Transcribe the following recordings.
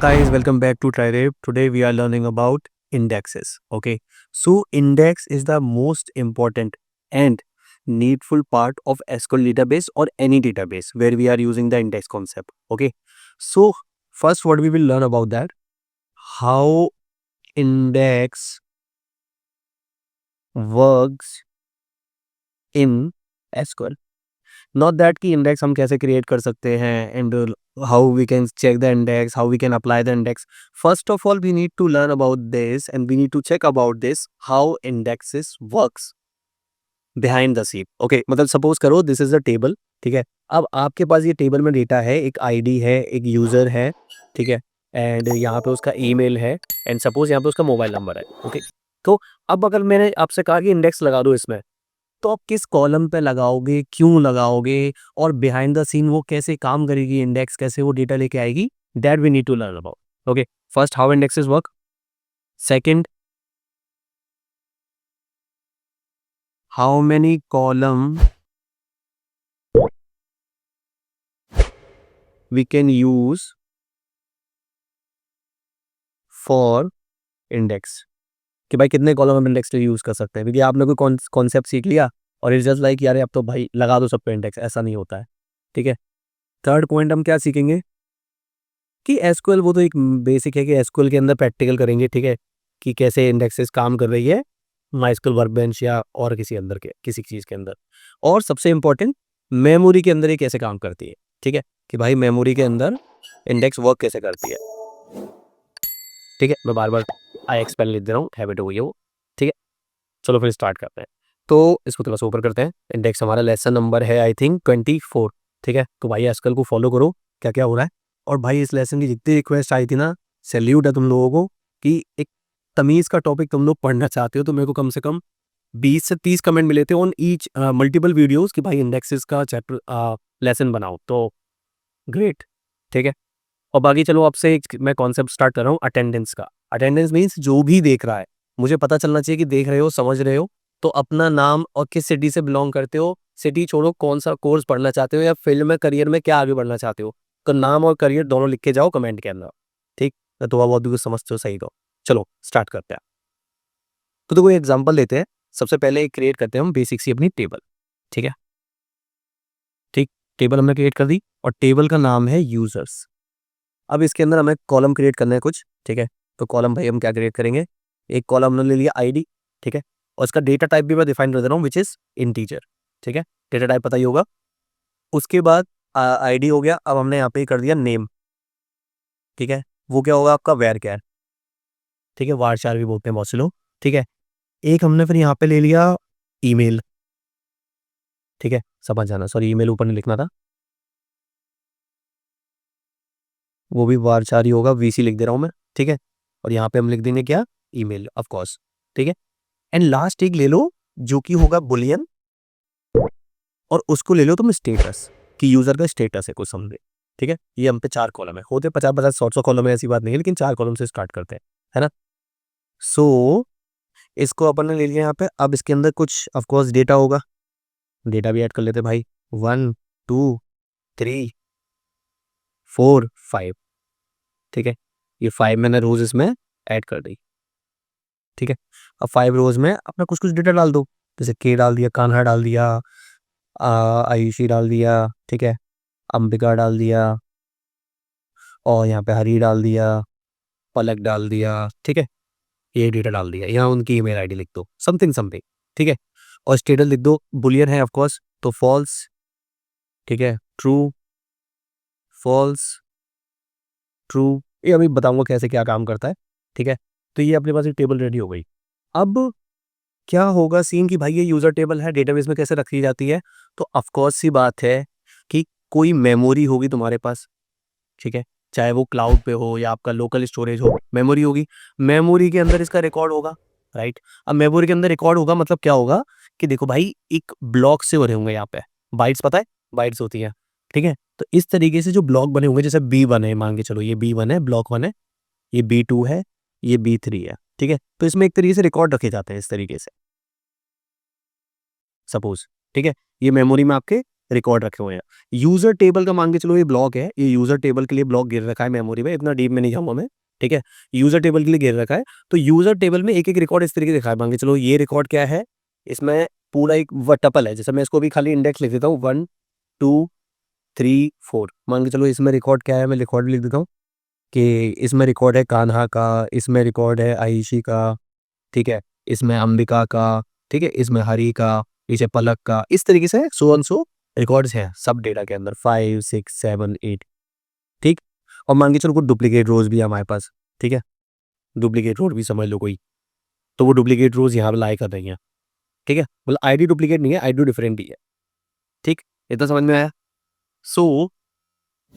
Guys, welcome back to TriRape. Today we are learning about indexes. Okay, so index is the most important and needful part of SQL database or any database where we are using the index concept. Okay, so first what we will learn about that, how index works in SQL. Not that कि index हम कैसे create कर सकते हैं and how we can check the index, how we can apply the index. First of all, we need to learn about this and we need to check about this, how indexes works behind the scene. Okay, मतलब suppose करो this is a table, ठीक है. अब आपके पास ये table में data है, एक आईडी है, एक यूजर है, ठीक है, एंड यहाँ पे उसका ईमेल है एंड सपोज यहाँ पे उसका मोबाइल नंबर है. ओके, तो अब अगर मैंने आपसे कहा कि इंडेक्स लगा दो इसमें, तो आप किस कॉलम पे लगाओगे, क्यों लगाओगे और बिहाइंड द सीन वो कैसे काम करेगी, इंडेक्स कैसे वो डेटा लेके आएगी, that we need to learn about. Okay, first how indexes work. Second, how many column we can use for index, कि भाई कितने कॉलम हम इंडेक्स के लिए यूज कर सकते हैं. क्योंकि आपने कोई कॉन्सेप्ट सीख लिया और इट्स जस्ट लाइक यार अब तो भाई लगा दो सब पे इंडेक्स, ऐसा नहीं होता है. ठीक है. थर्ड पॉइंट हम क्या सीखेंगे कि एसक्यूएल वो तो एक बेसिक है कि एसक्यूएल के अंदर प्रैक्टिकल करेंगे. ठीक है, कि कैसे इंडेक्सेस काम कर रही है माइस्क्यूएल वर्कबेंच या और किसी अंदर के किसी चीज़ के अंदर. और सबसे इंपॉर्टेंट, मेमोरी के अंदर ये कैसे काम करती है. ठीक है, कि भाई मेमोरी के अंदर इंडेक्स वर्क कैसे करती है. ठीक है, मैं बार बार आई एक्सपेल लिख दे रहा हूँ, हैबिट हो गई है वो. ठीक है, चलो फिर स्टार्ट करते हैं. तो इसको थोड़ा सा ऊपर करते हैं. इंडेक्स हमारा लेसन नंबर है आई थिंक 24. ठीक है, तो भाई आजकल को फॉलो करो क्या क्या हो रहा है. और भाई इस लेसन की जितनी रिक्वेस्ट आई थी ना, सैल्यूट है तुम लोगों को कि एक तमीज़ का टॉपिक तुम लोग पढ़ना चाहते हो. तो मेरे को कम से कम 20 से 30 कमेंट मिले थे ऑन ईच मल्टीपल वीडियोस कि भाई इंडेक्सेस का चैप्टर लेसन बनाओ. तो ग्रेट. ठीक है, और बाकी चलो आपसे एक मैं कॉन्सेप्ट स्टार्ट कर रहा हूँ अटेंडेंस का. अटेंडेंस मीन्स जो भी देख रहा है, मुझे पता चलना चाहिए कि देख रहे हो, समझ रहे हो. तो अपना नाम और किस सिटी से बिलोंग करते हो, सिटी छोड़ो, कौन सा कोर्स पढ़ना चाहते हो या फील्ड में करियर में क्या आगे बढ़ना चाहते हो, तो नाम और करियर दोनों लिख के जाओ कमेंट के अंदर. ठीक, तो थोड़ा बहुत भी कुछ समझते हो सही तो. चलो स्टार्ट करते हैं. तो कोई एग्जाम्पल लेते हैं. सबसे पहले क्रिएट करते हैं हम बेसिक सी अपनी टेबल. ठीक है, ठीक, टेबल हमने क्रिएट कर दी और टेबल का नाम है यूजर्स. अब इसके अंदर हमें कॉलम क्रिएट करना है कुछ. ठीक है, तो कॉलम भाई हम क्या क्रिएट करेंगे, एक कॉलम हमने ले लिया आईडी. ठीक है, और इसका डेटा टाइप भी मैं डिफाइन कर दे रहा हूँ विच इज इंटीजर. ठीक है, डेटा टाइप पता ही होगा. उसके बाद आईडी हो गया. अब हमने यहाँ पे कर दिया नेम. ठीक है, वो क्या होगा आपका वेर कैर. ठीक है, वारचार भी बोलते हैं बहुत से लोग. ठीक है, एक हमने फिर यहाँ पे ले लिया ईमेल. ठीक है, समझ जाना, सॉरी ईमेल ऊपर नहीं लिखना था, वो भी वारचार ही होगा, वीसी लिख दे रहा हूँ मैं. ठीक है, और यहाँ पे हम लिख देंगे क्या, ईमेल ऑफ कोर्स. ठीक है, एंड लास्ट एक ले लो जो कि होगा बुलियन, और उसको ले लो तुम स्टेटस, कि यूजर का स्टेटस है कुछ समझे. ठीक है, ये हम पे 4 कॉलम है, होते 50-50 100 कॉलम है, ऐसी बात नहीं है, लेकिन 4 कॉलम से स्टार्ट करते हैं, है ना. सो इसको अपन ने ले लिया यहाँ पे. अब इसके अंदर कुछ ऑफ कोर्स डेटा होगा, डेटा भी ऐड कर लेते हैं भाई. 1 2 3 4 5. ठीक है, ये 5 मैंने रोज इसमें ऐड कर दी. ठीक है, अब 5 रोज में अपना कुछ कुछ डेटा डाल दो. जैसे के डाल दिया, कान्हा डाल दिया, आयुषी डाल दिया. ठीक है, अंबिका डाल दिया, और यहाँ पे हरी डाल दिया, पलक डाल दिया. ठीक है, ये डेटा डाल दिया. यहाँ उनकी ईमेल आईडी लिख दो, समथिंग समथिंग. ठीक है, और स्टेटस लिख दो, बुलियन है ऑफ कोर्स तो फॉल्स. ठीक है, ट्रू, फॉल्स, ट्रू. ये अभी बताऊंगा कैसे क्या काम करता है. ठीक है, तो ये अपने पास एक टेबल रेडी हो गई. अब क्या होगा सीन कि भाई ये यूजर टेबल है, डेटाबेस में कैसे रखी जाती है. तो ऑफ कोर्स सी बात है कि कोई मेमोरी होगी तुम्हारे पास. ठीक है, चाहे वो क्लाउड पे हो या आपका लोकल स्टोरेज हो, मेमोरी होगी. मेमोरी के अंदर इसका रिकॉर्ड होगा, राइट. अब मेमोरी के अंदर रिकॉर्ड होगा मतलब क्या होगा कि देखो भाई एक ब्लॉक से बने होंगे यहाँ पे, बाइट्स, पता है बाइट्स होती हैं. ठीक है, तो इस तरीके से जो ब्लॉक बने होंगे, जैसे B1 है, मान के चलो ये B1 है, ब्लॉक 1 है, ये B2 है, ये B3 है. ठीक है, तो इसमें एक तरीके से रिकॉर्ड रखे जाते हैं इस तरीके से, सपोज. ठीक है, ये मेमोरी में आपके रिकॉर्ड रखे हुए हैं। यूजर टेबल का मान के चलो ये ब्लॉक है, ये यूजर टेबल के लिए ब्लॉक गिर रखा है मेमोरी में, इतना डीप में नहीं जाऊंगा मैं, ठीक है। यूजर टेबल के लिए गिर रखा है, तो यूजर टेबल में एक एक रिकॉर्ड इस तरीके दिखा है। मान के चलो ये रिकॉर्ड क्या है, इसमें पूरा एक टपल है, जैसे मैं इसको भी खाली इंडेक्स लिख देता हूँ 1 2 3 4। मान के चलो इसमें रिकॉर्ड क्या है, मैं रिकॉर्ड लिख देता हूँ कि इसमें रिकॉर्ड है कान्हा का, इसमें रिकॉर्ड है आयुषी का, ठीक है, इसमें अंबिका का, ठीक है, इसमें हरि का, पीछे पलक का, इस तरीके से सो ऑन सो रिकॉर्ड्स हैं सब डेटा के अंदर 5 6 7 8, ठीक। और मान के चलो कोई डुप्लीकेट रोज भी है हमारे पास, ठीक है, डुप्लीकेट रोज भी समझ लो कोई, तो वो डुप्लीकेट रोज यहाँ पे लाई कर रही है, ठीक है, मतलब आईडी डुप्लीकेट नहीं है, आईडी डिफरेंट ही है, ठीक। इतना समझ में आया। सो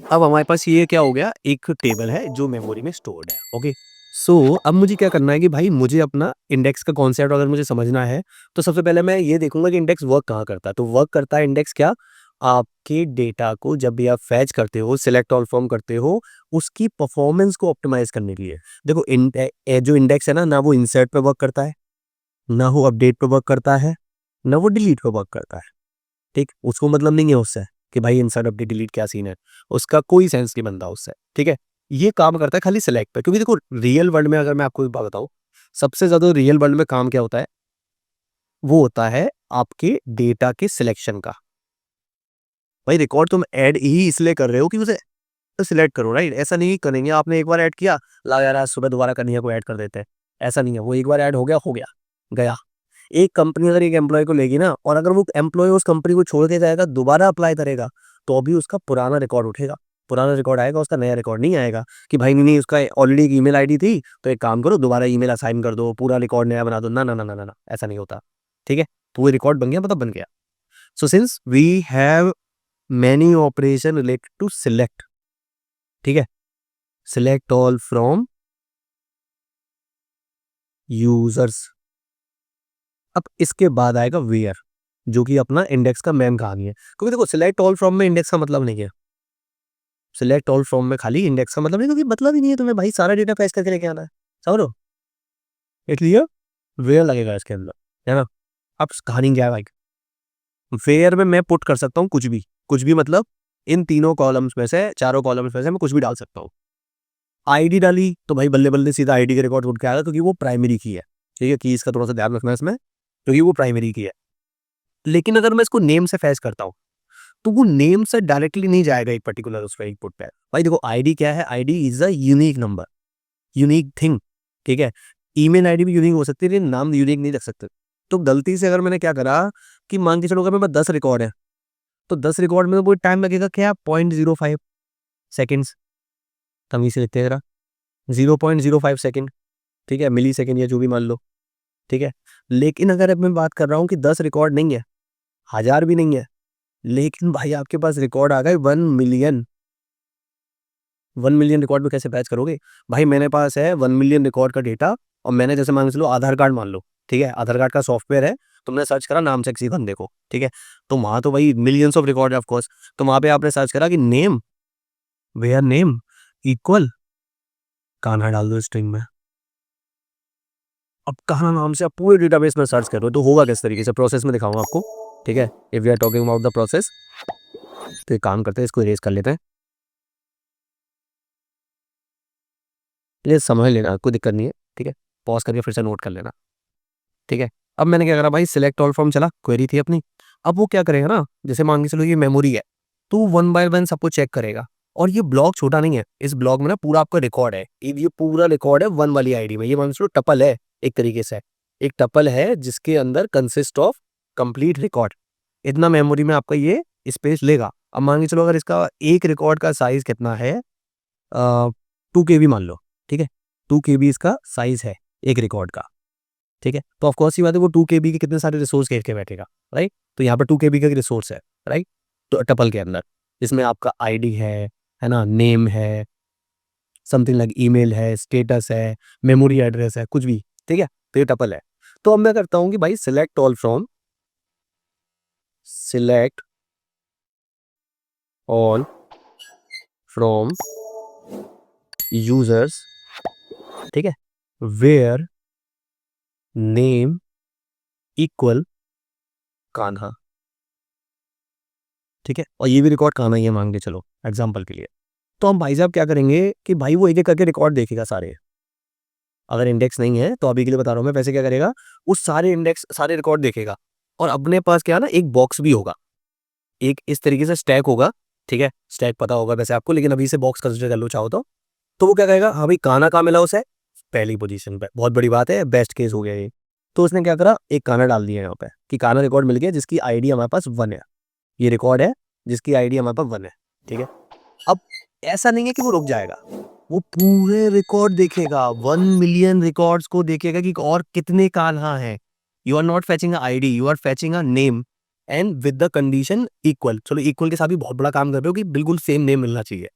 अब हमारे पास ये क्या हो गया, एक टेबल है जो मेमोरी में स्टोर्ड है, ओके। सो अब मुझे क्या करना है कि भाई मुझे अपना इंडेक्स का कॉन्सेप्ट अगर मुझे समझना है, तो सबसे पहले मैं ये देखूंगा कि इंडेक्स वर्क कहाँ करता है। तो वर्क करता है इंडेक्स क्या, आपके डेटा को जब भी आप फैच करते हो, सिलेक्ट ऑल फ्रॉम करते हो, उसकी परफॉर्मेंस को ऑप्टिमाइज करने के लिए। देखो जो इंडेक्स है ना वो इंसर्ट पे वर्क करता है, ना वो अपडेट पे वर्क करता है, ना वो डिलीट पे वर्क करता है, ठीक। उसको मतलब नहीं है उससे कि भाई इंसर्ट अपडेट डिलीट क्या सीन है, उसका कोई सेंस नहीं बनता उससे, ठीक है। ये काम करता है खाली सिलेक्ट पे, क्योंकि देखो रियल वर्ल्ड में अगर मैं आपको एक बात बताऊं, सबसे ज्यादा रियल वर्ल्ड में काम क्या होता है, वो होता है आपके डेटा के सिलेक्शन का। भाई रिकॉर्ड तुम ऐड ही इसलिए कर रहे हो कि उसे सिलेक्ट करो, राइट। ऐसा नहीं करेंगे आपने एक बार ऐड किया, ला यार आज सुबह दोबारा करनी है को ऐड कर देते हैं, ऐसा नहीं है। वो एक बार ऐड हो गया गया। एक कंपनी अगर एक एम्प्लॉय को लेगी ना, और अगर वो एम्प्लॉय उस कंपनी को छोड़ के जाएगा, दोबारा अप्लाई करेगा, तो भी उसका पुराना रिकॉर्ड उठेगा, पुराना रिकॉर्ड आएगा, उसका नया रिकॉर्ड नहीं आएगा कि भाई नहीं उसका ऑलरेडी एक ईमेल आईडी थी, तो एक काम करो दोबारा ईमेल असाइन कर दो, पूरा रिकॉर्ड नया बना दो। ना ना ना ना ना ना, ऐसा नहीं होता, ठीक है। तो वो रिकॉर्ड बन गया मतलब बन गया। So since we have many operation related to select, ठीक है, सिलेक्ट ऑल फ्रॉम यूजर्स। अब इसके बाद आएगा वेयर, जो कि अपना इंडेक्स का मेन कहानी है। क्योंकि देखो सिलेक्ट ऑल फ्रॉम में इंडेक्स का मतलब नहीं है, सिलेक्ट ऑल फ्रॉम में खाली इंडेक्स का मतलब नहीं, क्योंकि मतलब ही नहीं है तुम्हें भाई सारा डेटा फैच करके लेके आना है, समझ लो। इसलिए वेयर लगेगा इसके अंदर, है ना। अब कहानी क्या है भाई, वेयर में मैं पुट कर सकता हूँ कुछ भी मतलब इन तीनों कॉलम्स में से, चारों कॉलम्स में से मैं कुछ भी डाल सकता हूँ। आईडी डाली तो भाई बल्ले बल्ले सीधा आईडी के रिकॉर्ड उठ के आएगा, क्योंकि वो प्राइमरी की है, ठीक है। की इसका थोड़ा सा ध्यान रखना है इसमें, क्योंकि वो प्राइमरी की है। लेकिन अगर मैं इसको नेम से फैच करता हूँ, तो वो नेम से डायरेक्टली नहीं जाएगा एक पर्टिकुलर उस पर इनपुट पे। भाई देखो आईडी क्या है, ID is a unique number, unique thing, ठीक है। ईमेल आईडी भी यूनिक हो सकती है, लेकिन नाम यूनिक नहीं रख सकते। तो गलती से अगर मैंने क्या करा कि मान के चलो अगर मेरे पास 10 रिकॉर्ड है, तो 10 रिकॉर्ड में तो वो टाइम लगेगा क्या, 0.05 सेकेंड्स, तमीज से लिखते हैं जरा, 0.05 सेकेंड, ठीक है, मिली सेकेंड या जो भी मान लो, ठीक है। लेकिन अगर अब मैं बात कर रहा हूँ कि 10 रिकॉर्ड नहीं है, 1000 भी नहीं है, लेकिन भाई आपके पास रिकॉर्ड आ गए 1 मिलियन, 1 मिलियन रिकॉर्ड में कैसे पैच करोगे। भाई मेरे पास है 1 मिलियन रिकॉर्ड का डेटा, और मैंने जैसे मान के चलो आधार कार्ड मान लो, ठीक है, आधार कार्ड का सॉफ्टवेयर है, तुमने सर्च करा नाम से किसी बंदे को, ठीक है, तो वहां तो भाई मिलियंस ऑफ रिकॉर्ड है ऑफ कोर्स। तो वहां पे आपने सर्च करा कि name, where name equal Kanha डाल दो स्ट्रिंग में। अब कान्हा नाम से आप पूरे डेटाबेस में सर्च करो, तो होगा किस तरीके से, प्रोसेस में दिखाऊंगा आपको, ठीक है। If we are talking about the process, तो एक काम करते हैं, इसको इरेज कर लेते हैं, प्लीज समझ लेना, कोई दिक्कत नहीं है, ठीक है। पॉज करके फिर से नोट कर लेना, ठीक है। अब मैंने क्या करा भाई, सिलेक्ट ऑल फ्रॉम चला, क्वेरी थी अपनी। अब वो क्या करेगा ना, जैसे मान के चलो ये मेमोरी है, तो वन बाय वन सबको चेक करेगा। और ये ब्लॉक छोटा नहीं है, इस ब्लॉक में ना पूरा आपका रिकॉर्ड है, ये पूरा रिकॉर्ड है वन वाली आईडी में। ये मान के चलो टपल है, एक तरीके से एक टपल है जिसके अंदर कंसिस्ट ऑफ कंप्लीट रिकॉर्ड। इतना मेमोरी में आपका ये स्पेस लेगा। अब मान के चलो अगर इसका एक रिकॉर्ड का साइज कितना है, 2 KB मान लो, ठीक है, 2 KB इसका साइज है एक रिकॉर्ड का, ठीक है। तो ऑफ कोर्स सी बात है, वो 2 KB के कितने सारे रिसोर्स घेर के बैठेगा, राइट। तो यहाँ पर 2 KB का रिसोर्स है, राइट, तो टपल के अंदर, इसमें आपका आईडी है ना, नेम है, समथिंग लाइक ईमेल है, स्टेटस है, मेमोरी एड्रेस है, कुछ भी, ठीक है। तो ये टपल है। तो अब मैं करता हूँ कि भाई सिलेक्ट ऑल फ्रॉम यूजर्स, ठीक है, वेयर नेम इक्वल कान्हा, ठीक है, और ये भी रिकॉर्ड काना ही है मान के चलो एग्जाम्पल के लिए। तो हम भाई साहब क्या करेंगे कि भाई वो एक एक करके रिकॉर्ड देखेगा सारे। अगर इंडेक्स नहीं है तो अभी के लिए बता रहा हूँ मैं, वैसे क्या करेगा, उस सारे इंडेक्स सारे रिकॉर्ड देखेगा। और अपने पास क्या है ना, एक बॉक्स भी होगा, एक इस तरीके से स्टैक होगा। ठीक है, स्टैक पता होगा वैसे आपको, लेकिन अभी से बॉक्स कंसिडर कर लो चाहो तो वो क्या कहेगा, हाँ भाई काना कहाँ मिला उसे, पहली पोजीशन पे, बहुत बड़ी बात है, बेस्ट केस हो गया ये। तो उसने क्या करा, एक काना डाल दिया यहाँ पे कि काना रिकॉर्ड मिल गया जिसकी आईडी हमारे पास 1 है। ये रिकॉर्ड है जिसकी आईडी हमारे पास 1 है। ठीक है, अब ऐसा नहीं है कि वो रुक जाएगा, वो पूरे रिकॉर्ड देखेगा, 1 मिलियन रिकॉर्ड्स को देखेगा कि और कितने कान्हा हैं। You are not fetching ID, you are fetching a name and with the condition equal. चलो इक्वल के साथ भी बहुत बड़ा काम कर रहे हो कि बिल्कुल सेम नेम मिलना चाहिए।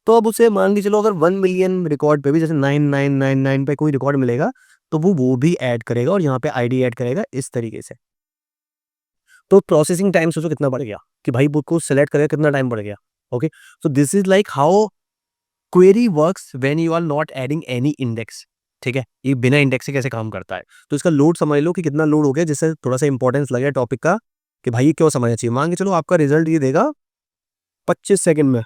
तो अब उसे मान के चलो अगर 1 मिलियन रिकॉर्ड पे भी जैसे 9999 पे कोई रिकॉर्ड मिलेगा तो वो भी ऐड करेगा और यहाँ पे आईडी ऐड करेगा इस तरीके से। तो प्रोसेसिंग टाइम सोचो कितना बढ़ गया कि भाई बुक को सिलेक्ट करेगा, कितना टाइम बढ़ गया। Okay, so this is like how query works when you are not adding any index. ठीक है, ये बिना इंडेक्स से कैसे काम करता है। तो इसका लोड समझ लो कि कितना लोड हो गया, जिससे थोड़ा सा इंपॉर्टेंस लगे टॉपिक का कि भाई ये क्यों समझना चाहिए। मान के चलो आपका रिजल्ट ये देगा 25 सेकंड में।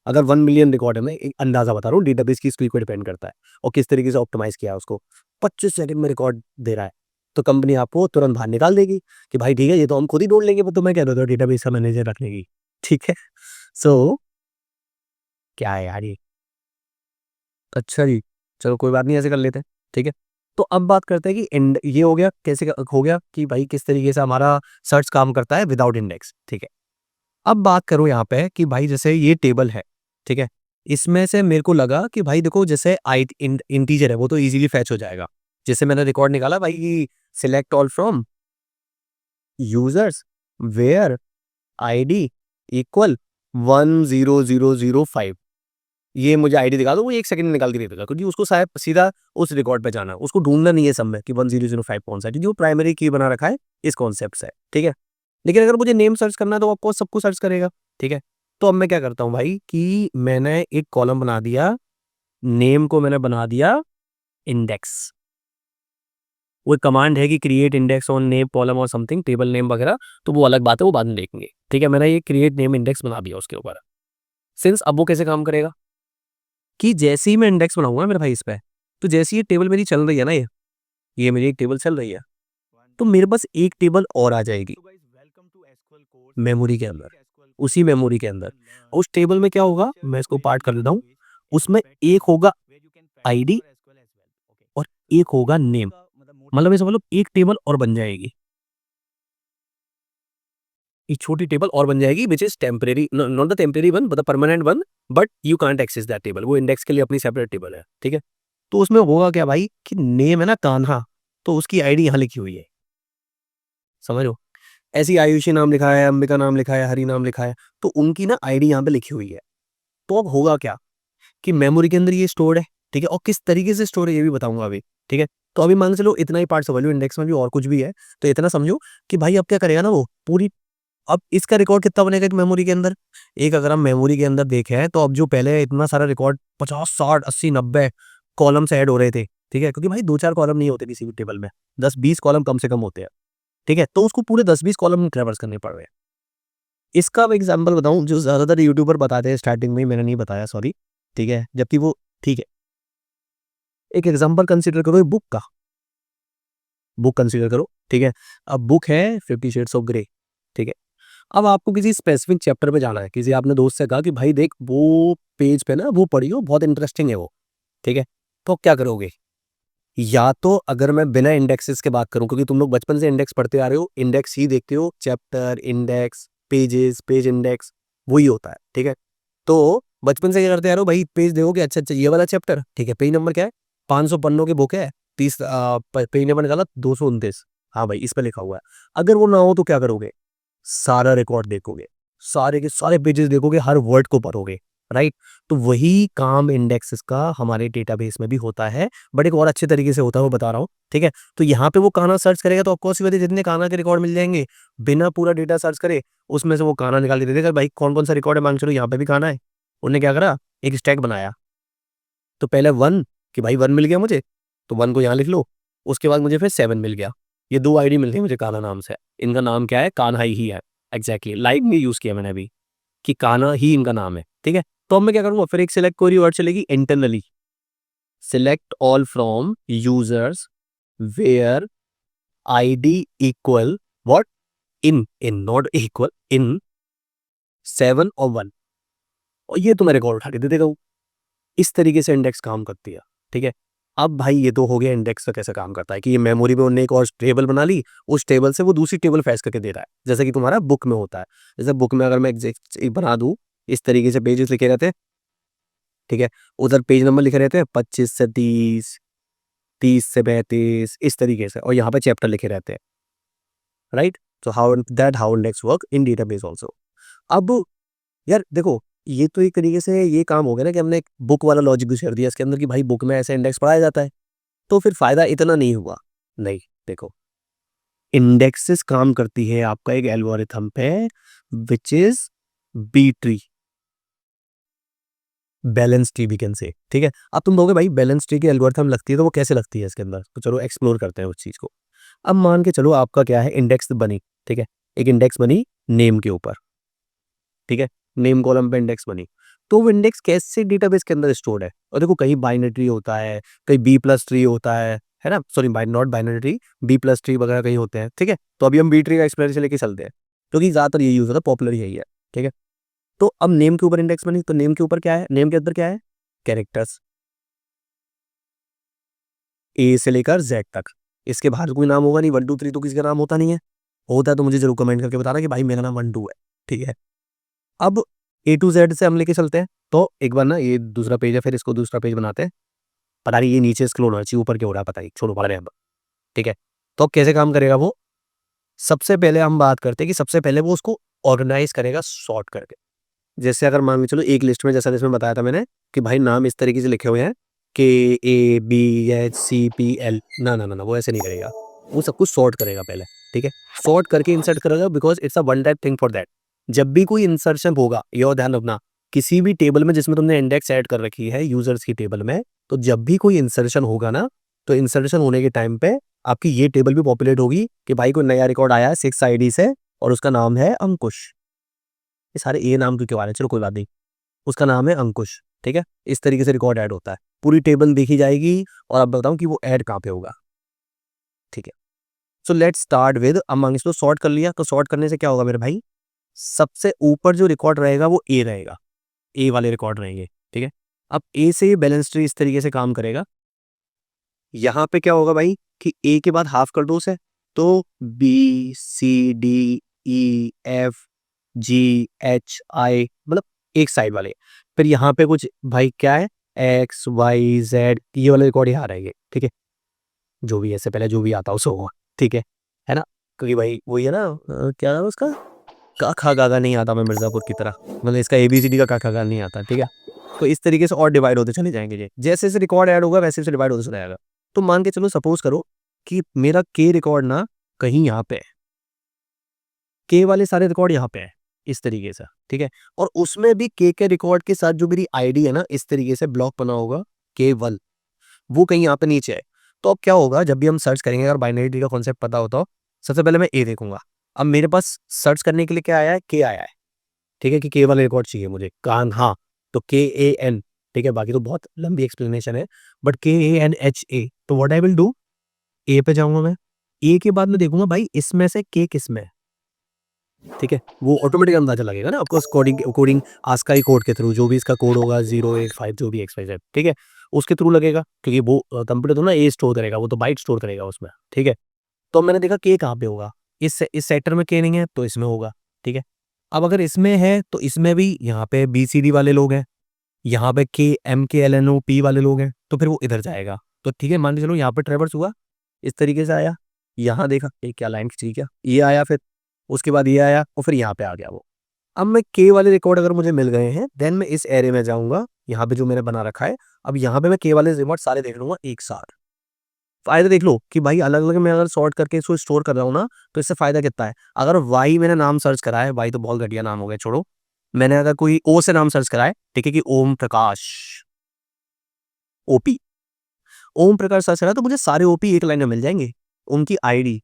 अगर 1 मिलियन रिकॉर्ड है, मैं एक अंदाजा बता रहा हूँ, डेटाबेस की स्पीड पर डिपेंड करता है और किस तरीके से ऑप्टिमाइज किया है उसको। 25 सेकंड में रिकॉर्ड दे रहा है तो कंपनी आपको तुरंत बाहर निकाल देगी कि भाई ठीक है ये तो हम खुद ही ढूंढ लेंगे, पर तुम्हें क्या जरूरत है डेटाबेस का मैनेजर रखने की। ठीक है, सो क्या है यार ये। अच्छा जी, चलो कोई बात नहीं, ऐसे कर लेते हैं। ठीक है, तो अब बात करते हैं कि ये हो गया कैसे हो गया कि भाई किस तरीके से हमारा सर्च काम करता है विदाउट इंडेक्स। ठीक है, अब बात करो यहाँ पे कि भाई जैसे ये टेबल है। ठीक है, इसमें से मेरे को लगा कि भाई देखो जैसे आई इंटीजर है वो तो इजीली फैच हो जाएगा। जैसे मैंने रिकॉर्ड निकाला भाई, select all from users where ID equal 10005। ये मुझे आईडी दिखा दो, वो 1 सेकंड में निकाल के दे देगा, क्योंकि उसको शायद सीधा उस रिकॉर्ड पे जाना है, उसको ढूंढना नहीं है सब में कि 1005 कौन सा है, क्योंकि वो प्राइमरी की बना रखा है इस कॉन्सेप्ट से। ठीक है, लेकिन अगर मुझे नेम सर्च करना है तो आपको सबको सर्च करेगा। ठीक है, तो अब मैं क्या करता हूँ भाई कि मैंने एक कॉलम बना दिया, नेम को मैंने बना दिया इंडेक्स। वो कमांड है कि create index on name column और समथिंग टेबल नेम वगैरह, तो वो अलग बात है, वो बाद में देखेंगे। ठीक है, मैंने ये क्रिएट नेम इंडेक्स बना दिया उसके ऊपर। सिंस अब वो कैसे काम करेगा कि जैसे ही मैं इंडेक्स बनाऊंगा मेरे भाई इस पे, तो जैसे ही ये टेबल मेरी चल रही है ना, ये मेरी एक टेबल चल रही है, तो मेरे पास एक टेबल और आ जाएगी मेमोरी के अंदर, उसी मेमोरी के अंदर। उस टेबल में क्या होगा, मैं इसको पार्ट कर देता हूँ, उसमें एक होगा आईडी और एक होगा नेम। मतलब ये समझ लो एक टेबल और बन जाएगी, एक छोटी टेबल और बन जाएगी which is temporary, not the temporary one but the permanent one, but you can't access that table. वो इंडेक्स के लिए अपनी सेपरेट टेबल है। ठीक है, तो उसमें होगा क्या भाई कि नेम है ना कान्हा, तो उसकी आईडी यहाँ लिखी हुई है, समझ लो। ऐसी आयुषी नाम लिखा है, अंबिका नाम लिखा है, हरि नाम लिखा है, तो उनकी ना आईडी यहाँ पे लिखी हुई है। तो अब होगा क्या कि मेमोरी के अंदर ये स्टोर्ड है। ठीक है, और किस तरीके से स्टोर है ये भी बताऊंगा अभी। ठीक है, तो अभी मान के चलो इतना ही पार्ट समझ लो, इंडेक्स में भी और कुछ भी है, तो इतना समझो कि भाई अब क्या करेगा ना वो पूरी। अब इसका रिकॉर्ड कितना बनेगा एक मेमोरी के अंदर, एक अगर हम मेमोरी के अंदर देखें तो अब जो पहले इतना सारा रिकॉर्ड 50 60 80 90 कॉलम से ऐड हो रहे थे। ठीक है, क्योंकि भाई 2 4 कॉलम नहीं होते किसी भी टेबल में, 10 20 कॉलम कम से कम होते हैं। ठीक है, तो उसको पूरे 10 20 कॉलम ट्रेवर्स करने पड़ रहे हैं। इसका अब एग्जाम्पल बताऊं जो ज्यादातर यूट्यूबर बताते हैं, स्टार्टिंग में ही मैंने नहीं बताया, सॉरी। ठीक है, जबकि वो ठीक है, एक एग्जाम्पल कंसिडर करो बुक का, बुक कंसिडर करो। ठीक है, अब बुक है 50 शेड्स ऑफ ग्रे। ठीक है, अब आपको किसी स्पेसिफिक चैप्टर पे जाना है, किसी आपने दोस्त से कहा कि भाई देख वो पेज पे ना वो पढ़ियो, बहुत इंटरेस्टिंग है वो। ठीक है, तो क्या करोगे, या तो अगर मैं बिना इंडेक्सेस के बात करूं, क्योंकि तुम लोग बचपन से इंडेक्स पढ़ते आ रहे हो, इंडेक्स ही देखते हो, chapter index pages page index वही होता है। ठीक है, तो बचपन से क्या करते आ रहे हो भाई, पेज देखोगे, अच्छा अच्छा ये वाला चैप्टर, ठीक है, पेज नंबर क्या है, 500 पन्नों की बुक है, 30 पेज नंबर निकाला 229, हाँ भाई इस पे लिखा हुआ है। अगर वो ना हो तो क्या करोगे, सारा रिकॉर्ड देखोगे, सारे के सारे पेजेस देखोगे, हर वर्ड को पढ़ोगे, राइट। तो वही काम इंडेक्सेस का हमारे डेटाबेस में भी होता है, बट एक और अच्छे तरीके से होता है, वो बता रहा हूँ। ठीक है, तो यहाँ पे वो काना सर्च करेगा तो ऑफकोर्स ही जितने काना के रिकॉर्ड मिल जाएंगे, बिना पूरा डेटा सर्च करे उसमें से वो काना निकाल के दे देगा भाई कौन कौन सा रिकॉर्ड है। मान चलो यहाँ पे भी काना है, उन्होंने क्या करा, एक स्टैक बनाया। तो पहले 1 कि भाई 1 मिल गया मुझे, तो 1 को यहाँ लिख लो। उसके बाद मुझे फिर 7 मिल गया, ये 2 आईडी मिल गई मुझे काना नाम से, इनका नाम क्या है, कान्हा ही है। एग्जैक्टली लाइक नहीं यूज किया मैंने अभी कि कान्हा ही इनका नाम है, ठीक है। तो अब मैं क्या करूंगा, फिर एक सिलेक्ट क्वेरी वर्ड चलेगी internally, select all from users where ID equal what, in not equal, in 7 और 1, और ये तो मैं रिकॉर्ड उठा के दे देगा। इस तरीके से इंडेक्स काम करती है, ठीक है। अब भाई ये तो हो गया इंडेक्स का कैसे काम करता है कि ये मेमोरी में उन्होंने एक और टेबल बना ली, उस टेबल से वो दूसरी टेबल फैच करके दे रहा है, जैसे कि तुम्हारा बुक में होता है। जैसे बुक में अगर मैं एग्जैक्ट बना दूं, इस तरीके से पेजेस लिखे रहते हैं, ठीक है। उधर पेज नंबर लिखे रहते हैं 25 से 30, 30 से 35, इस तरीके से, और यहाँ पे चैप्टर लिखे रहते हैं, राइट। तो how index work in database also. अब यार देखो, ये तो एक तरीके से ये काम हो गया ना कि हमने एक बुक वाला लॉजिक भी शेयर दिया इसके अंदर कि भाई बुक में ऐसे इंडेक्स पढ़ाया जाता है, तो फिर फायदा इतना नहीं हुआ। नहीं, देखो, इंडेक्सेस काम करती है आपका एक एल्गोरिथम पे, which is B tree, balance tree भी कैन से, ठीक है। अब तुम कहोगे भाई बैलेंस ट्री की एल्गोरिथम लगती है तो वो कैसे लगती है इसके अंदर, तो चलो एक्सप्लोर करते हैं उस चीज को। अब मान के चलो आपका क्या है, इंडेक्स बनी, ठीक है, एक इंडेक्स बनी नेम के ऊपर, ठीक है, नेम कॉलम पे इंडेक्स बनी, तो वो इंडेक्स कैसे डेटाबेस के अंदर स्टोर्ड है। और देखो कहीं बाइनरी ट्री होता है, कहीं बी प्लस ट्री होता है ना, sorry not binary tree, B plus tree वगैरह कहीं होते हैं, ठीक है। तो अभी हम बी ट्री का एक्सप्लेनेशन लेके चलते हैं, क्योंकि ज्यादातर ये यूज होता है, पॉपुलर यही है, ठीक है। तो अब नेम के ऊपर इंडेक्स बनी, तो नेम के ऊपर क्या है, नेम के अंदर क्या है, कैरेक्टर्स ए से लेकर जेड तक, इसके बाहर कोई नाम होगा नहीं, 1 2 3 तो किसी का नाम होता नहीं है, होता है तो मुझे जरूर कमेंट करके बताना कि भाई मेरा नाम 1 2 है, ठीक है। अब ए टू जेड से हम लेके चलते हैं, तो एक बार ना ये दूसरा पेज है, फिर इसको दूसरा पेज बनाते हैं। पता नहीं ये नीचे स्क्रॉल होना चाहिए, ऊपर क्या हो रहा है पता नहीं, छोड़ो पढ़ रहे हैं हम, ठीक है। तो अब कैसे काम करेगा वो, सबसे पहले हम बात करते हैं कि सबसे पहले वो उसको ऑर्गेनाइज करेगा सॉर्ट करके। जैसे अगर मान के चलो एक लिस्ट में, जैसा जिसमें बताया था मैंने कि भाई नाम इस तरीके से लिखे हुए हैं के A B H C P L, ना ना ना ना, वो ऐसे नहीं करेगा, वो सब कुछ सॉर्ट करेगा पहले, ठीक है। सॉर्ट करके इंसर्ट करेगा, because it's a one type thing for that. जब भी कोई इंसर्शन होगा, ये ध्यान रखना, किसी भी टेबल में जिसमें तुमने इंडेक्स ऐड कर रखी है यूजर्स की टेबल में, तो जब भी कोई इंसर्शन होगा ना, तो इंसर्शन होने के टाइम पे आपकी ये टेबल भी पॉपुलेट होगी कि भाई कोई नया रिकॉर्ड आया है 6 आईडी से और उसका नाम है अंकुश। ये सारे ए नाम क्यों आ रहे हैं, चलो कोई बात नहीं, उसका नाम है अंकुश, ठीक है। इस तरीके से रिकॉर्ड ऐड होता है, पूरी टेबल देखी जाएगी, और अब बताऊं कि वो ऐड कहाँ पे होगा, ठीक है। सो लेट्स स्टार्ट विद, अब मान इसको सॉर्ट कर लिया, तो सॉर्ट करने से क्या होगा मेरे भाई, सबसे ऊपर जो रिकॉर्ड रहेगा वो ए रहेगा, ए वाले रिकॉर्ड रहेंगे, ठीक है। अब ए से ये बैलेंस ट्री इस तरीके से काम करेगा, यहाँ पे क्या होगा भाई कि ए के बाद हाफ कर दो उसे, तो B C D E F G H I, मतलब एक साइड वाले, फिर यहाँ पे कुछ भाई क्या है, एक्स वाई जेड, ये वाले रिकॉर्ड यहाँ रहेंगे, ठीक है। जो भी ऐसे पहले जो भी आता हो सो होगा, ठीक है ना, क्योंकि भाई वही है ना, क्या नाम है उसका, का खा गागा नहीं आता, मैं मिर्जापुर की तरह, मतलब इसका एबीसीडी का खा गा नहीं आता, ठीक है। तो इस तरीके से और डिवाइड होते चले जाएंगे, ये जैसे जैसे रिकॉर्ड ऐड होगा वैसे वैसे डिवाइड होते चला जाएगा। तो मान के चलो, सपोज करो कि मेरा के रिकॉर्ड ना कहीं यहाँ पे है, के वाले सारे रिकॉर्ड यहाँ पे है, इस तरीके से, ठीक है। और उसमें भी के रिकॉर्ड के साथ जो मेरी आईडी है ना, इस तरीके से ब्लॉक बना होगा केवल, वो कहीं यहाँ पे नीचे है। तो अब क्या होगा, जब भी हम सर्च करेंगे, अगर बाइनरी ट्री का कॉन्सेप्ट पता होता हो, सबसे पहले मैं ए देखूंगा। अब मेरे पास सर्च करने के लिए क्या आया है, के आया है, ठीक है, कि के वाले रिकॉर्ड चाहिए मुझे, कान, हाँ, तो के ए एन, ठीक है, बाकी तो बहुत लंबी एक्सप्लेनेशन है, बट के ए एन एच ए, तो व्हाट आई विल डू, ए पे जाऊंगा मैं, ए के बाद मैं देखूंगा भाई इसमें से के किस में है, ठीक है। वो ऑटोमेटिक अंदाजा लगेगा ना आपको, कोडिंग कोडिंग आस्काई कोड के थ्रू, जो भी इसका कोड होगा 085 जो भी XYZ, ठीक है, उसके थ्रू लगेगा, क्योंकि वो कंप्यूटर तो ना ए स्टोर करेगा, वो तो बाइट स्टोर करेगा उसमें, ठीक है। तो मैंने देखा के कहाँ पे होगा, इस सेक्टर में के नहीं है तो इसमें होगा, ठीक है। अब अगर इसमें है तो इसमें भी यहाँ पे BCD वाले लोग हैं, यहाँ पे KMKLNOP वाले लोग हैं, तो फिर वो इधर जाएगा। तो ठीक है, मान के चलो यहाँ पे ट्रेवर्स हुआ, इस तरीके से आया, यहाँ देखा ये क्या लाइन खींची, क्या ये आया, फिर उसके बाद ये आया, और फिर यहाँ पे आ गया वो। अब मैं के वाले रिकॉर्ड अगर मुझे मिल गए हैं, देन मैं इस एरे में जाऊंगा, यहाँ पे जो मैंने बना रखा है, अब यहाँ पे मैं के वाले रिकॉर्ड सारे देख लूंगा एक साथ। फायदा देख लो कि भाई अलग अलग मैं अगर सॉर्ट करके इसको स्टोर कर रहा हूँ ना, तो इससे फायदा कितना है। अगर वाई मैंने नाम सर्च करा है, वाई तो बहुत घटिया नाम हो गया, छोड़ो। मैंने अगर कोई ओ से नाम सर्च करा है, ठीक है, कि ओम प्रकाश, ओपी, ओम प्रकाश सर्च करा, तो मुझे सारे ओपी एक लाइन में मिल जाएंगे, उनकी आईडी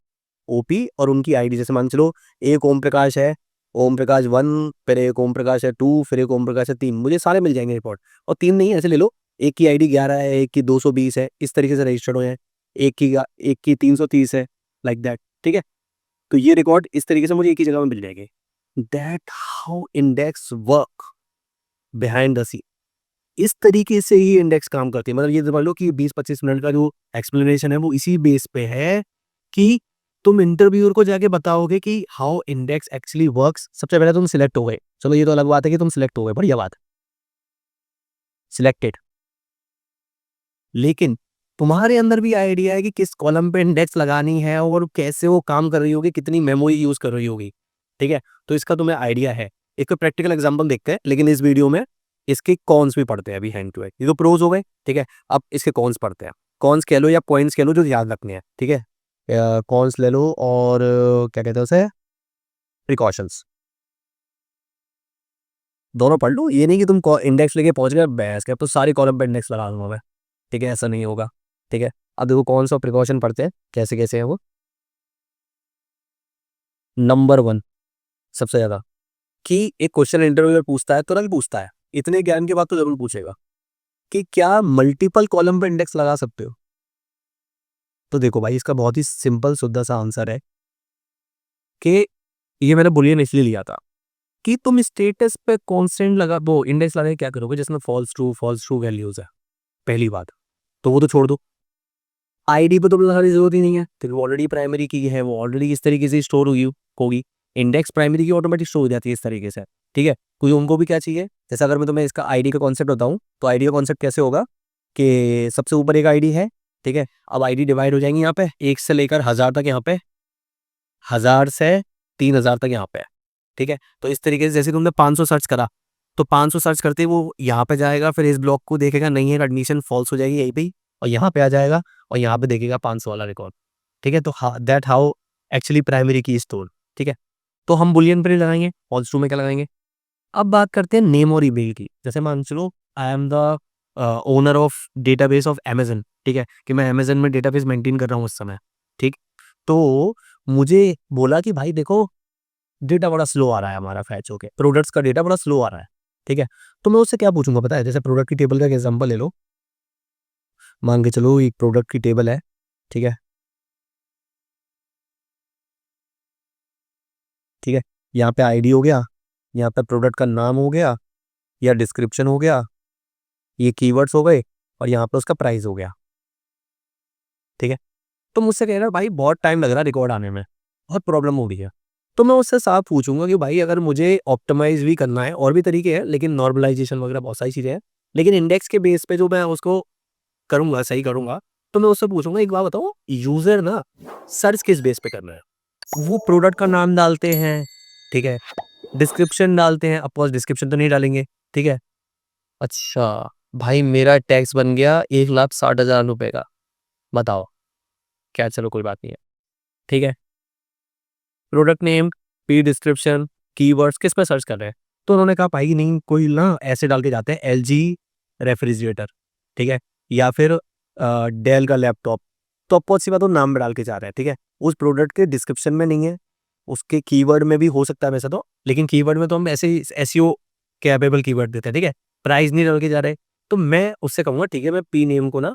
ओपी और उनकी आईडी, जैसे मान चलो एक ओम प्रकाश है, ओम प्रकाश 1, फिर एक ओम प्रकाश है 2, फिर एक ओम प्रकाश है 3, मुझे सारे मिल जाएंगे रिपोर्ट। और 3 नहीं, ऐसे ले लो, एक की आईडी 11 है, एक की 220 है, इस तरीके से रजिस्टर्ड हुए हैं, एक की 330 है, लाइक दैट। ठीक है, तो ये रिकॉर्ड इस तरीके से मुझे एक ही जगह में मिल जाएंगे। That how index work behind the scene. इस तरीके से ही इंडेक्स काम करती है। मतलब ये समझ लो कि 20-25 मिनट का जो एक्सप्लेनेशन है वो इसी बेस पे है कि तुम इंटरव्यूअर को जाके बताओगे कि हाउ इंडेक्स एक्चुअली वर्क्स। सबसे पहले तुम सिलेक्ट हो गए, चलो ये तो अलग बात है कि तुम सिलेक्ट हो गए, बढ़िया बात, सिलेक्टेड। लेकिन तुम्हारे अंदर भी आइडिया है कि किस कॉलम पे इंडेक्स लगानी है और कैसे वो काम कर रही होगी, कितनी मेमोरी यूज कर रही होगी। ठीक है, तो इसका तुम्हें आइडिया है। एक प्रैक्टिकल एग्जांपल देखते हैं, लेकिन इस वीडियो में इसके कॉन्स भी पढ़ते हैं अभी हैंड टू हैंड। ये तो प्रोज हो गए, ठीक है, अब इसके कॉन्स पढ़ते हैं। कॉन्स कह लो या पॉइंट्स कह लो जो याद रखने हैं, ठीक है। कॉन्स ले लो और क्या कहते हैं उसे, प्रिकॉशंस, दोनों पढ़ लो। ये नहीं कि तुम इंडेक्स लेके पहुंच गए बहस के अब तो सारी कॉलम पे इंडेक्स लगा दूंगा मैं, ठीक है, ऐसा नहीं होगा। ठीक है, अब देखो कौन सा प्रिकॉशन पढ़ते हैं, कैसे कैसे है वो। नंबर 1, सबसे ज्यादा, कि एक क्वेश्चन इंटरव्यूअर पूछता है, तुरंत पूछता है, इतने ज्ञान के बाद तो जरूर पूछेगा कि क्या मल्टीपल कॉलम पे इंडेक्स लगा सकते हो। तो देखो भाई, इसका बहुत ही सिंपल सुद्धा सा आंसर है कि ये मैंने बुलियन इसलिए लिया था कि तुम स्टेटस पे कांस्टेंट लगा वो इंडेक्स लगा के क्या करोगे जिसमें फॉल्स ट्रू वैल्यूज है, पहली बात। तो वो तो छोड़ दो, आईडी पे तो लगाने की जरूरत ही नहीं है, तो वो ऑलरेडी प्राइमरी की है, वो ऑलरेडी इस तरीके से स्टोर हुई होगी। इंडेक्स प्राइमरी की ऑटोमेटिक स्टोर हो जाती है इस तरीके से। ठीक है, क्योंकि उनको भी क्या चाहिए, जैसे अगर मैं तुम्हें इसका आईडी का कॉन्सेप्ट बताऊं, तो आईडी का कॉन्सेप्ट कैसे होगा कि सबसे ऊपर एक आईडी है, ठीक है, अब आईडी डिवाइड हो जाएंगी यहाँ पे 1 से लेकर 1000 तक, यहाँ पे 1000 से 3000 तक यहाँ पे है। ठीक है, तो इस तरीके से जैसे तुमने 500 सर्च करा, तो 500 सर्च करते ही वो यहाँ पे जाएगा, फिर इस ब्लॉक को देखेगा, नहीं है, कंडीशन फॉल्स हो जाएगी यहीं पे ही, और यहाँ पे आ जाएगा और यहाँ पे देखेगा 500 वाला रिकॉर्ड। ठीक है, तो दैट हाउ एक्चुअली प्राइमरी की स्टोर। ठीक है, तो हम बुलियन पे नहीं लगाएंगे, फॉल्स ट्रू में क्या लगाएंगे। अब बात करते हैं नेम और ईमेल की। जैसे मान चलो I am the owner of database of Amazon, ठीक है, कि मैं अमेजन में डेटाबेस मेंटेन कर रहा हूँ उस समय। ठीक, तो मुझे बोला कि भाई देखो डेटा बड़ा स्लो आ रहा है हमारा, फैच होके प्रोडक्ट्स का डेटा बड़ा स्लो आ रहा है। ठीक है, तो मैं उससे क्या पूछूंगा पता है, जैसे प्रोडक्ट की टेबल का एग्जांपल ले लो, मान के चलो एक प्रोडक्ट की टेबल है, ठीक है, ठीक है, यहाँ पे आईडी हो गया, यहाँ पे प्रोडक्ट का नाम हो गया या डिस्क्रिप्शन हो गया, ये कीवर्ड्स हो गए, और यहाँ पे उसका प्राइस हो गया। ठीक है, तो मुझसे कह रहा है भाई बहुत टाइम लग रहा है रिकॉर्ड आने में, बहुत प्रॉब्लम हो रही है। तो मैं उससे साफ पूछूंगा कि भाई अगर मुझे ऑप्टिमाइज भी करना है, और भी तरीके हैं, लेकिन नॉर्मलाइजेशन वगैरह बहुत सारी चीज़ें हैं, लेकिन इंडेक्स के बेस पे जो मैं उसको करूंगा, सही करूंगा, तो मैं उससे पूछूंगा एक बात बताओ, यूजर ना सर्च किस बेस पे करना है। वो प्रोडक्ट का नाम डालते हैं, ठीक है, डिस्क्रिप्शन डालते हैं, अफकोर्स डिस्क्रिप्शन तो नहीं डालेंगे। ठीक है, अच्छा भाई मेरा टैक्स बन गया 1,60,000 रुपए का, बताओ क्या, चलो कोई बात नहीं है। ठीक है, product name, P description, keywords किस पे सर्च कर रहे हैं, तो उन्होंने कहा भाई नहीं, कोई ना ऐसे डाल के जाते हैं एलजी रेफ्रिजरेटर, ठीक है, या फिर डेल का लैपटॉप, तो अब बहुत सी बात वो नाम में डाल के जा रहे हैं। ठीक है, उस प्रोडक्ट के डिस्क्रिप्शन में नहीं है, उसके कीवर्ड में भी हो सकता है वैसे तो, लेकिन कीवर्ड में तो हम ऐसे ही एसईओ कैपेबल कीवर्ड देते हैं। ठीक है, प्राइस नहीं डाल के जा रहे, तो मैं उससे कहूंगा ठीक है, मैं पी नेम को ना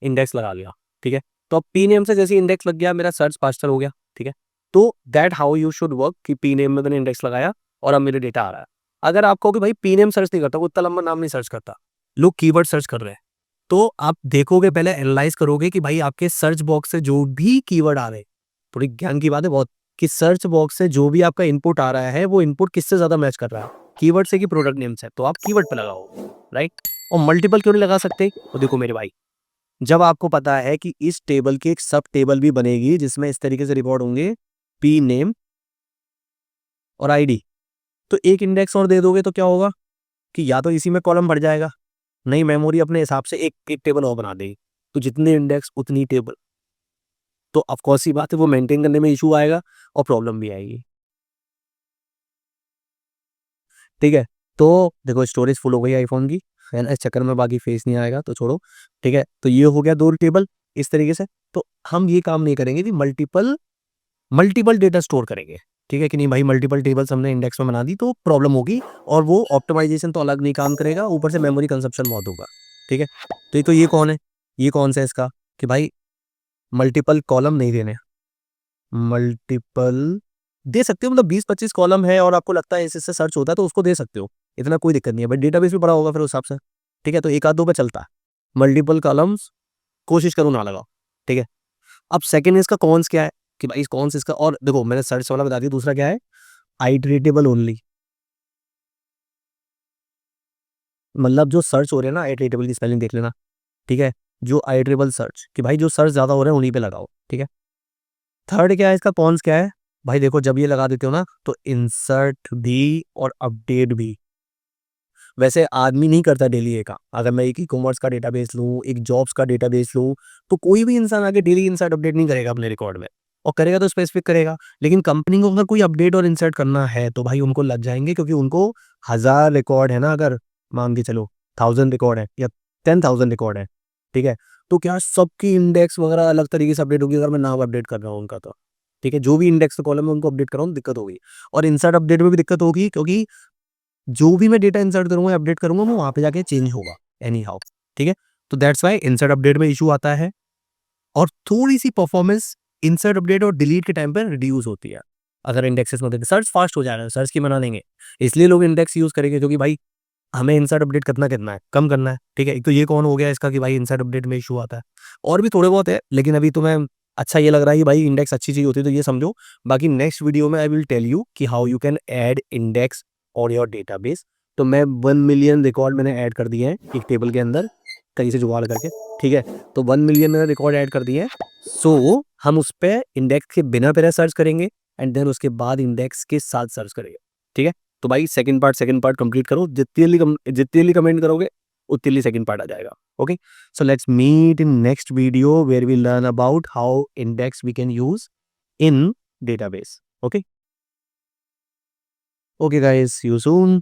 इंडेक्स लगा लिया। ठीक है, तो अब पी नेम से जैसे इंडेक्स लग गया, मेरा सर्च फास्टर हो गया। ठीक है, तो that how you should work कि पी नेम में मैंने इंडेक्स लगाया और अब मेरे डेटा आ रहा है। अगर आप कहोगे भाई पी नेम सर्च नहीं करता, वो इतना लंबा नाम नहीं सर्च करता, लोग कीवर्ड सर्च कर रहे हैं, तो आप देखोगे, पहले एनालाइज करोगे कि भाई आपके सर्च बॉक्स से जो भी कीवर्ड आ रहे हैं, थोड़ी ज्ञान की बात है बहुत, कि सर्च बॉक्स से जो भी आपका इनपुट आ रहा है, वो इनपुट किससे ज्यादा मैच कर रहा है, कीवर्ड से कि प्रोडक्ट नेम से, तो आप कीवर्ड पे लगाओ, राइट। और मल्टीपल क्यों नहीं लगा सकते, तो देखो मेरे भाई, जब आपको पता है कि इस टेबल की एक सब टेबल भी बनेगी जिसमें इस तरीके से रिकॉर्ड होंगे पी नेम और आईडी, तो एक इंडेक्स और दे दोगे तो क्या होगा कि या तो इसी में कॉलम भर जाएगा, नहीं मेमोरी अपने हिसाब से एक एक टेबल और बना देगी, तो जितने इंडेक्स उतनी टेबल, तो ऑफकोर्स सी बात है वो मेंटेन करने में इशू आएगा और प्रॉब्लम भी आएगी। ठीक है, तो देखो स्टोरेज फुल हो गई आईफोन की, है ना, इस चक्कर में बाकी फेस नहीं आएगा, तो छोड़ो। ठीक है, तो ये हो गया 2 टेबल इस तरीके से। तो हम ये काम नहीं करेंगे कि मल्टीपल मल्टीपल डेटा स्टोर करेंगे, ठीक है कि नहीं भाई, मल्टीपल टेबल्स हमने इंडेक्स में बना दी तो प्रॉब्लम होगी, और वो ऑप्टिमाइजेशन तो अलग नहीं काम करेगा, ऊपर से मेमोरी कंजप्शन बहुत होगा। ठीक है, तो ये कौन है, ये कौन सा है इसका, कि भाई मल्टीपल कॉलम नहीं देने, मल्टीपल दे सकते हो, मतलब 20-25 कॉलम है और आपको लगता है इससे सर्च होता है तो उसको दे सकते हो, इतना कोई दिक्कत नहीं है, बट डेटाबेस भी बड़ा होगा फिर उस हिसाब से। ठीक है, तो एक आध दो पे चलता है, मल्टीपल कॉलम्स कोशिश करो ना लगाओ। ठीक है, अब सेकंड इसका कॉन्स क्या है, कि भाई कॉन्स इसका, और देखो मैंने सर्च वाला बता दिया, दूसरा क्या है, आइटरेटेबल ओनली, मतलब जो सर्च हो रहे हैं ना, आइटरेटेबल की स्पेलिंग देख लेना। ठीक है, जो आइटरेबल सर्च, कि भाई जो सर्च ज्यादा हो रहे हैं उन्हीं पे लगाओ। ठीक है, थर्ड क्या है इसका, कॉन्स क्या है, भाई देखो जब ये लगा देते हो ना तो इंसर्ट भी और अपडेट भी, वैसे आदमी नहीं करता डेली ये काम, अगर मैं एक ई कॉमर्स का डेटाबेस लूँ, एक जॉब्स का डेटाबेस लूँ, तो कोई भी इंसान आगे डेली इंसर्ट अपडेट नहीं करेगा अपने रिकॉर्ड में, और करेगा तो स्पेसिफिक करेगा। लेकिन कंपनी को अगर कोई अपडेट और इंसर्ट करना है तो भाई उनको लग जाएंगे, क्योंकि उनको 1000 रिकॉर्ड है ना, अगर मान के चलो 1000 रिकॉर्ड है या 10,000 रिकॉर्ड है, ठीक है, तो क्या सबकी इंडेक्स वगैरह अलग तरीके से अपडेट होगी अगर मैं नाम अपडेट कर रहा हूँ उनका तो। ठीक है, जो भी इंडेक्स कॉलम है उनको अपडेट कर रहा हूँ, दिक्कत होगी। और इंसर्ट अपडेट में भी दिक्कत होगी, क्योंकि जो भी मैं डेटा इंसर्ट करूंगा, अपडेट करूंगा, वो वहां पे जाके चेंज होगा एनी हाउ। ठीक है, तो दैट्स वाई इंसर्ट अपडेट में इशू आता है, और थोड़ी सी परफॉर्मेंस इंसर्ट अपडेट और डिलीट के टाइम पर रिड्यूस होती है अगर इंडेक्सेस में। सर्च फास्ट हो जाएगा, सर्च की मना देंगे, इसलिए लोग इंडेक्स यूज करेंगे, क्योंकि भाई हमें इंसर्ट अपडेट करना कितना है, कम करना है। ठीक है, एक तो ये कौन हो गया इसका, कि भाई इंसर्ट अपडेट में इशू आता है, और भी थोड़े बहुत है, लेकिन अभी तो मैं, अच्छा ये लग रहा है कि भाई इंडेक्स अच्छी चीज होती है तो ये समझो। बाकी नेक्स्ट वीडियो में आई विल टेल यू कि how you can add index और योर डेटाबेस। तो मैं 1 मिलियन रिकॉर्ड मैंने ऐड कर दिए हैं एक टेबल के अंदर, कहीं से जुगाड़ करके। ठीक है, तो 1 मिलियन मैंने रिकॉर्ड ऐड कर दिए हैं, सो हम उस पर इंडेक्स के बिना पहले सर्च करेंगे, एंड देन उसके बाद इंडेक्स के साथ सर्च करेंगे। ठीक है, तो भाई सेकंड पार्ट कंप्लीट करो, जितनी जल्दी कमेंट करोगे उतनी जल्दी सेकंड पार्ट आ जाएगा। Okay, so let's meet in next video where we learn about how index we can use in database. Okay, okay guys, see you soon.